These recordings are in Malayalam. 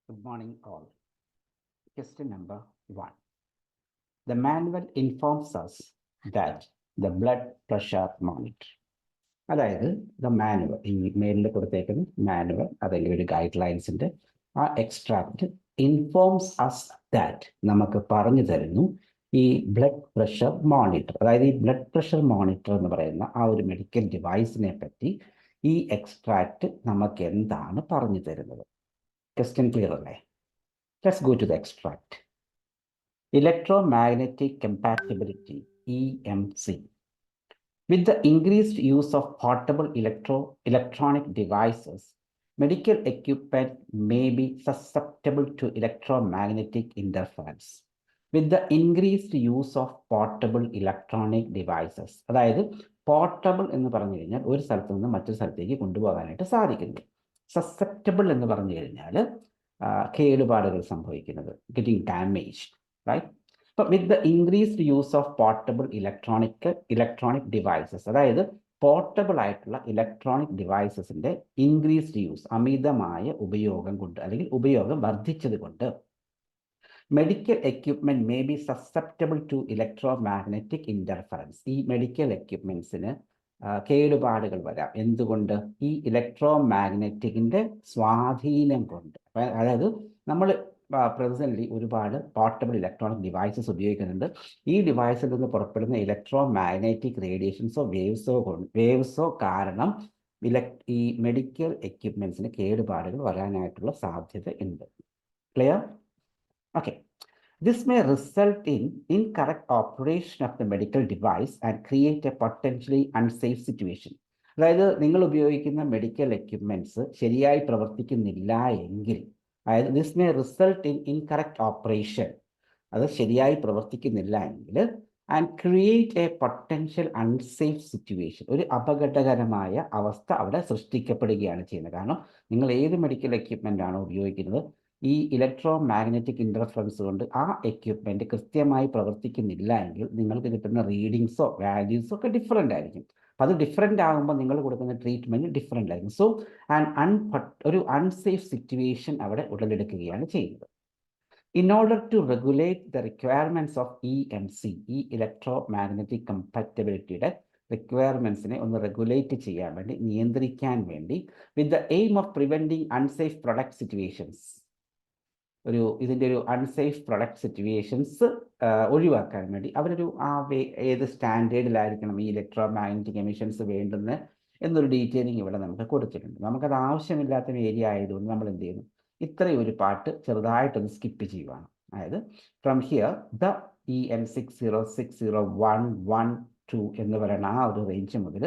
Good morning, all. Question number 1. The manual informs us that the blood pressure monitor. അതായത് ദ മാനുവൽ ഈ മെയിലിൽ കൊടുത്തേക്കുന്ന മാനുവൽ അല്ലെങ്കിൽ ഒരു ഗൈഡ് ലൈൻസിന്റെ ആ എക്സ്ട്രാക്ട് ഇൻഫോംസ് അസ് ദാറ്റ് നമുക്ക് പറഞ്ഞു തരുന്നു ഈ ബ്ലഡ് പ്രഷർ മോണിറ്റർ, അതായത് ഈ ബ്ലഡ് പ്രഷർ മോണിറ്റർ എന്ന് പറയുന്ന ആ ഒരു മെഡിക്കൽ ഡിവൈസിനെ പറ്റി ഈ എക്സ്ട്രാക്ട് നമുക്ക് എന്താണ് പറഞ്ഞു തരുന്നത്? ക്വസ്റ്റ്യൻ ക്ലിയർ അല്ലേ? Let's go to the extract. Electromagnetic compatibility, EMC. With the increased use of portable electronic devices, medical equipment may be susceptible to electromagnetic interference. With the increased use of portable electronic devices, അതായത് പോർട്ടബിൾ എന്ന് പറഞ്ഞു കഴിഞ്ഞാൽ ഒരു സ്ഥലത്ത് നിന്ന് മറ്റൊരു സ്ഥലത്തേക്ക് കൊണ്ടുപോകാനായിട്ട് സാധിക്കുന്നു. സസെപ്റ്റബിൾ എന്ന് പറഞ്ഞു കഴിഞ്ഞാൽ കേടുപാടുകൾ സംഭവിക്കുന്നത്, ഗെറ്റിംഗ് ഡാമേജ്, റൈറ്റ്? അപ്പം with the increased use of portable electronic devices, അതായത് പോർട്ടബിൾ ആയിട്ടുള്ള ഇലക്ട്രോണിക് ഡിവൈസസിന്റെ ഇൻക്രീസ്ഡ് യൂസ്, അമിതമായ ഉപയോഗം കൊണ്ട് അല്ലെങ്കിൽ ഉപയോഗം വർദ്ധിച്ചത് കൊണ്ട് medical equipment may be susceptible to electromagnetic interference. ഈ മെഡിക്കൽ എക്യുപ്മെന്റ്സിന് കേടുപാടുകൾ വരാം. എന്തുകൊണ്ട്? ഈ ഇലക്ട്രോമാഗ്നറ്റിക്കിന്റെ സ്വാധീനം കൊണ്ട്. അതായത് നമ്മൾ പ്രസന്റ്ലി ഒരുപാട് പോർട്ടബിൾ ഇലക്ട്രോണിക് ഡിവൈസസ് ഉപയോഗിക്കുന്നുണ്ട്. ഈ ഡിവൈസിൽ നിന്ന് പുറപ്പെടുന്ന ഇലക്ട്രോമാഗ്നറ്റിക് റേഡിയേഷൻസോ വേവ്സോ കാരണം ഈ മെഡിക്കൽ എക്യുപ്മെന്റ്സിന് കേടുപാടുകൾ വരാനായിട്ടുള്ള സാധ്യത ഉണ്ട്. Clear? Okay. This may result in incorrect operation of the medical device and create a potentially unsafe situation. അതായത് നിങ്ങൾ ഉപയോഗിക്കുന്ന മെഡിക്കൽ എക്യുപ്മെന്റ്സ് ശരിയായി പ്രവർത്തിക്കുന്നില്ല എങ്കിൽ, അതായത് this may result in incorrect operation, അത് ശരിയായി പ്രവർത്തിക്കുന്നില്ല എങ്കിൽ, and create A potential unsafe situation, ഒരു അപകടകരമായ അവസ്ഥ അവിടെ സൃഷ്ടിക്കപ്പെടുകയാണ് ചെയ്യുന്നത്. കാരണം നിങ്ങൾ ഏത് മെഡിക്കൽ എക്യുപ്മെന്റ് ആണോ ഉപയോഗിക്കുന്നത്, ഈ ഇലക്ട്രോമാഗ്നറ്റിക് ഇന്റർഫറൻസ് കൊണ്ട് ആ എക്യുപ്മെന്റ് കൃത്യമായി പ്രവർത്തിക്കുന്നില്ല എങ്കിൽ നിങ്ങൾക്ക് കിട്ടുന്ന റീഡിങ്സോ വാല്യൂസോ ഒക്കെ ഡിഫറെൻ്റ് ആയിരിക്കും. അപ്പം അത് ഡിഫറെൻ്റ് ആകുമ്പോൾ നിങ്ങൾ കൊടുക്കുന്ന ട്രീറ്റ്മെന്റ് ഡിഫറെൻ്റ് ആയിരിക്കും. സോ ഒരു അൺസേഫ് സിറ്റുവേഷൻ അവിടെ ഉടലെടുക്കുകയാണ് ചെയ്യുന്നത്. In order to regulate the requirements of EMC, ഈ ഇലക്ട്രോമാഗ്നറ്റിക് കമ്പാറ്റബിലിറ്റിയുടെ റിക്വയർമെന്റ്സിനെ ഒന്ന് റെഗുലേറ്റ് ചെയ്യാൻ വേണ്ടി, നിയന്ത്രിക്കാൻ വേണ്ടി, with the aim of preventing unsafe product situations, ഇതിൻ്റെ ഒരു അൺസേഫ് പ്രൊഡക്റ്റ് സിറ്റുവേഷൻസ് ഒഴിവാക്കാൻ വേണ്ടി അവരൊരു ഏത് സ്റ്റാൻഡേർഡിലായിരിക്കണം ഈ ഇലക്ട്രോമാഗ്നറ്റിക് എമിഷൻസ് വേണ്ടുന്നത് എന്നൊരു ഡീറ്റെയിലിംഗ് ഇവിടെ നമുക്ക് കൊടുത്തിട്ടുണ്ട്. നമുക്കത് ആവശ്യമില്ലാത്ത ഏരിയ ആയതുകൊണ്ട് നമ്മൾ എന്ത് ചെയ്യുന്നു, ഇത്രയും ഒരു പാട്ട് ചെറുതായിട്ടൊന്ന് സ്കിപ്പ് ചെയ്യുവാണ്. അതായത് ഫ്രം ഹിയർ ദ EM 6060112 എന്ന് പറയുന്ന ആ ഒരു റേഞ്ച് മുതൽ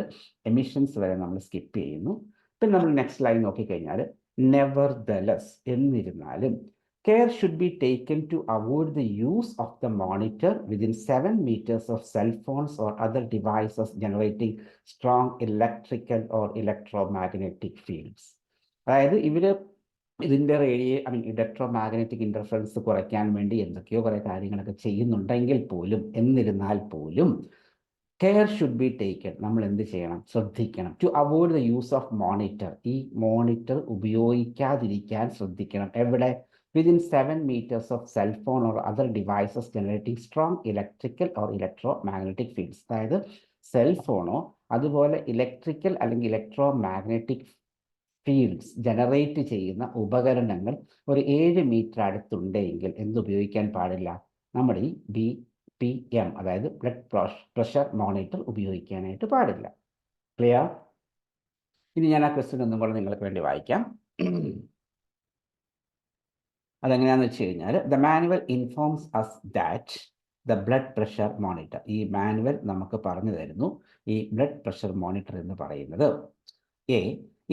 എമിഷൻസ് വരെ നമ്മൾ സ്കിപ്പ് ചെയ്യുന്നു. പിന്നെ നമ്മൾ നെക്സ്റ്റ് ലൈൻ നോക്കിക്കഴിഞ്ഞാൽ നെവർദലെസ്, എന്നിരുന്നാലും care should be taken to avoid the use of the monitor within 7 meters of cell phones or other devices generating strong electrical or electromagnetic fields. അതായത് ഇതിൻ്റെ ഇലക്ട്രോമാഗ്നറ്റിക് ഇന്റർഫറൻസ് കുറയ്ക്കാൻ വേണ്ടി എന്തൊക്കെയോ കുറേ കാര്യങ്ങളൊക്കെ ചെയ്യുന്നുണ്ടെങ്കിൽ പോലും, എന്നിരുന്നാൽ പോലും കെയർ ഷുഡ് ബി ടേക്കൺ, നമ്മൾ എന്ത് ചെയ്യണം, ശ്രദ്ധിക്കണം. To avoid the use of monitor, ഈ മോണിറ്റർ ഉപയോഗിക്കാതിരിക്കാൻ ശ്രദ്ധിക്കണം. എവിടെ? within 7 meters of cell phone or other devices generating strong electrical or electromagnetic fields. അതായത് സെൽ ഫോണോ അതുപോലെ ഇലക്ട്രിക്കൽ അല്ലെങ്കിൽ ഇലക്ട്രോമാഗ്നറ്റിക് ഫീൽഡ്സ് ജനറേറ്റ് ചെയ്യുന്ന ഉപകരണങ്ങൾ ഒരു 7 മീറ്റർ അടുത്തുണ്ടെങ്കിൽ എന്തുപയോഗിക്കാൻ പാടില്ല? നമ്മുടെ ഈ BPM, അതായത് ബ്ലഡ് പ്രഷർ മോണിറ്റർ ഉപയോഗിക്കാനായിട്ട് പാടില്ല. ക്ലിയർ? ഇനി ഞാൻ ആ ക്വസ്റ്റ്യൻ ഒന്നും കൂടെ നിങ്ങൾക്ക് വേണ്ടി വായിക്കാം. അതെങ്ങനെയാണെന്ന് വെച്ച് കഴിഞ്ഞാൽ, the manual informs us that the blood pressure monitor, ഈ മാനുവൽ നമുക്ക് പറഞ്ഞു തരുന്നു ഈ ബ്ലഡ് പ്രഷർ മോണിറ്റർ എന്ന് പറയുന്നത്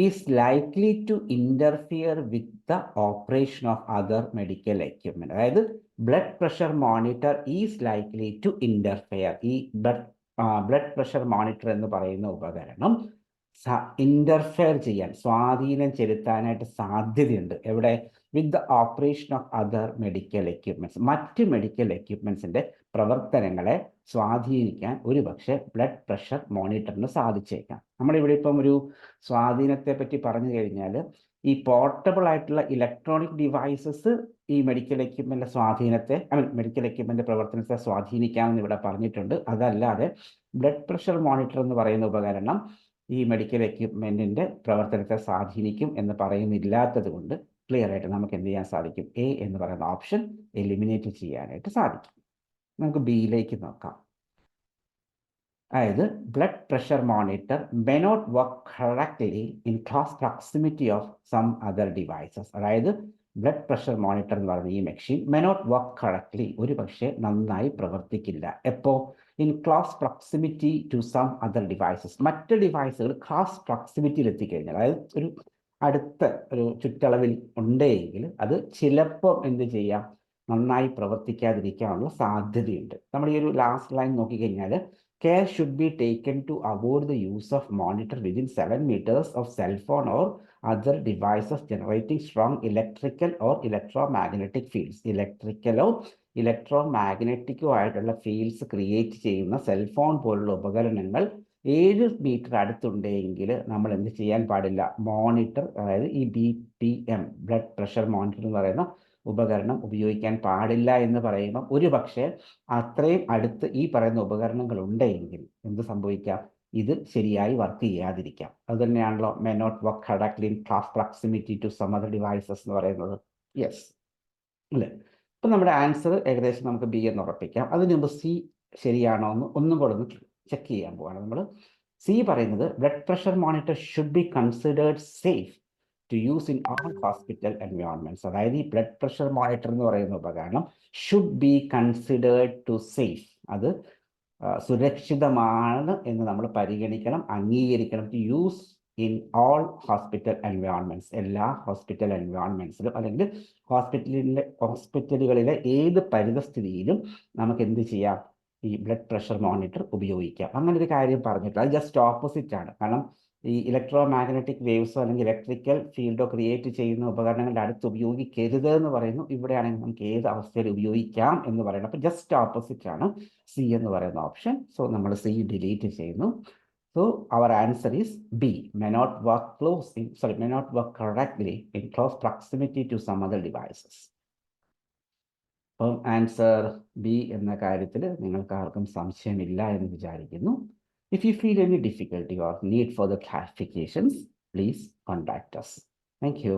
is likely to interfere with the operation of other medical equipment. അതായത് blood pressure monitor is likely to interfere, ഈ ബ്ലഡ് പ്രഷർ മോണിറ്റർ എന്ന് പറയുന്ന ഉപകരണം ഇന്റർഫെയർ ചെയ്യാൻ, സ്വാധീനം ചെലുത്താനായിട്ട് സാധ്യതയുണ്ട്. എവിടെ? With the operation of other medical equipments, മറ്റ് മെഡിക്കൽ എക്യുപ്മെന്റ്സിന്റെ പ്രവർത്തനങ്ങളെ സ്വാധീനിക്കാൻ ഒരുപക്ഷെ ബ്ലഡ് പ്രഷർ മോണിറ്ററിന് സാധിച്ചേക്കാം. നമ്മളിവിടെ ഇപ്പം ഒരു സ്വാധീനത്തെ പറ്റി പറഞ്ഞു കഴിഞ്ഞാൽ, ഈ പോർട്ടബിൾ ആയിട്ടുള്ള ഇലക്ട്രോണിക് ഡിവൈസസ് ഈ മെഡിക്കൽ എക്യുപ്മെന്റിന്റെ സ്വാധീനത്തെ, മെഡിക്കൽ എക്യുപ്മെന്റ് പ്രവർത്തനത്തെ സ്വാധീനിക്കാമെന്ന് ഇവിടെ പറഞ്ഞിട്ടുണ്ട്. അതല്ലാതെ ബ്ലഡ് പ്രഷർ മോണിറ്റർ എന്ന് പറയുന്ന ഉപകരണം ഈ മെഡിക്കൽ എക്യുപ്മെന്റിന്റെ പ്രവർത്തനത്തെ സ്വാധീനിക്കും എന്ന് പറയുന്നില്ലാത്തത് കൊണ്ട് ക്ലിയർ ആയിട്ട് നമുക്ക് എന്ത് ചെയ്യാൻ സാധിക്കും? എ എന്ന് പറയുന്ന ഓപ്ഷൻ എലിമിനേറ്റ് ചെയ്യാനായിട്ട് സാധിക്കും. നമുക്ക് ബിയിലേക്ക് നോക്കാം. അതായത് blood pressure monitor may not work correctly in close proximity of some other devices. അതായത് ബ്ലഡ് പ്രഷർ മോണിറ്റർ എന്ന് പറയുന്ന ഈ machine may not work correctly, ഒരു പക്ഷേ നന്നായി പ്രവർത്തിക്കില്ല. എപ്പോൾ? In close proximity to some other devices, മറ്റ് ഡിവൈസുകൾ ക്ലോസ് പ്രോക്സിമിറ്റിയിൽ എത്തിക്കഴിഞ്ഞാൽ, അതായത് ഒരു അടുത്ത ഒരു ചുറ്റളവിൽ ഉണ്ടെങ്കിൽ അത് ചിലപ്പോൾ എന്ത് ചെയ്യാം? നന്നായി പ്രവർത്തിക്കാതിരിക്കാനുള്ള സാധ്യതയുണ്ട്. നമ്മൾ ഈ ഒരു ലാസ്റ്റ് ലൈൻ നോക്കിക്കഴിഞ്ഞാൽ, care should be taken to avoid the use of monitor within 7 meters of cell phone or other devices generating strong electrical or electromagnetic fields. ഇലക്ട്രിക്കലോ ഇലക്ട്രോമാഗ്നറ്റിക്കോ ആയിട്ടുള്ള ഫീൽഡ്സ് ക്രിയേറ്റ് ചെയ്യുന്ന സെൽഫോൺ പോലുള്ള ഉപകരണങ്ങൾ 7 മീറ്റർ അടുത്തുണ്ടെങ്കിൽ നമ്മൾ എന്ത് ചെയ്യാൻ പാടില്ല? മോണിറ്റർ, അതായത് ഈ BPM ബ്ലഡ് പ്രഷർ മോണിറ്റർ എന്ന് പറയുന്ന ഉപകരണം ഉപയോഗിക്കാൻ പാടില്ല എന്ന് പറയുമ്പോൾ ഒരു പക്ഷേ അത്രയും അടുത്ത് ഈ പറയുന്ന ഉപകരണങ്ങൾ ഉണ്ടെങ്കിൽ എന്ത് സംഭവിക്കാം? ഇത് ശരിയായി വർക്ക് ചെയ്യാതിരിക്കാം. അത് തന്നെയാണല്ലോ may not work correctly in close proximity to some other devices എന്ന് പറയുന്നത്. യെസ് അല്ലേ? ഇപ്പം നമ്മുടെ ആൻസർ ഏകദേശം നമുക്ക് ബി എന്ന് ഉറപ്പിക്കാം. അതിന് മുമ്പ് സി ശരിയാണോ എന്ന് ഒന്നും കൂടെ ഒന്ന് ചെക്ക് ചെയ്യാൻ പോവാണ് നമ്മൾ. സി പറയുന്നത് blood pressure monitor should be considered safe to use in all hospital environments. അതായത് ഈ ബ്ലഡ് പ്രഷർ മോണിറ്റർ എന്ന് പറയുന്ന ഉപകരണം should be considered to safe, അത് സുരക്ഷിതമാണ് എന്ന് നമ്മൾ പരിഗണിക്കണം, അംഗീകരിക്കണം. To use in all hospital environments, എല്ലാ ഹോസ്പിറ്റൽ എൻവയോൺമെന്റ്സിലും അല്ലെങ്കിൽ ഹോസ്പിറ്റലുകളിലെ ഏത് പരിതസ്ഥിതിയിലും നമുക്ക് എന്ത് ചെയ്യാം? ഈ ബ്ലഡ് പ്രഷർ മോണിറ്റർ ഉപയോഗിക്കാം. അങ്ങനെ ഒരു കാര്യം പറഞ്ഞിട്ടില്ല, അത് ജസ്റ്റ് ഓപ്പോസിറ്റ് ആണ്. കാരണം ഈ ഇലക്ട്രോമാഗ്നറ്റിക് വേവ്സോ അല്ലെങ്കിൽ ഇലക്ട്രിക്കൽ ഫീൽഡോ ക്രിയേറ്റ് ചെയ്യുന്ന ഉപകരണങ്ങളുടെ അടുത്ത് ഉപയോഗിക്കരുത് എന്ന് പറയുന്നു. ഇവിടെയാണെങ്കിൽ നമുക്ക് ഏത് അവസ്ഥയിൽ ഉപയോഗിക്കാം എന്ന് പറയുന്നത്. അപ്പോൾ ജസ്റ്റ് ഓപ്പോസിറ്റ് ആണ് സി എന്ന് പറയുന്ന ഓപ്ഷൻ. സോ നമ്മൾ സി ഡിലീറ്റ് ചെയ്യുന്നു. So our answer is B, may not work correctly in close proximity to some other devices. അപ്പം ആൻസർ ബി എന്ന കാര്യത്തിൽ നിങ്ങൾക്ക് ആർക്കും സംശയമില്ല എന്ന് വിചാരിക്കുന്നു. If you feel any difficulty or need further clarifications, please contact us. Thank you.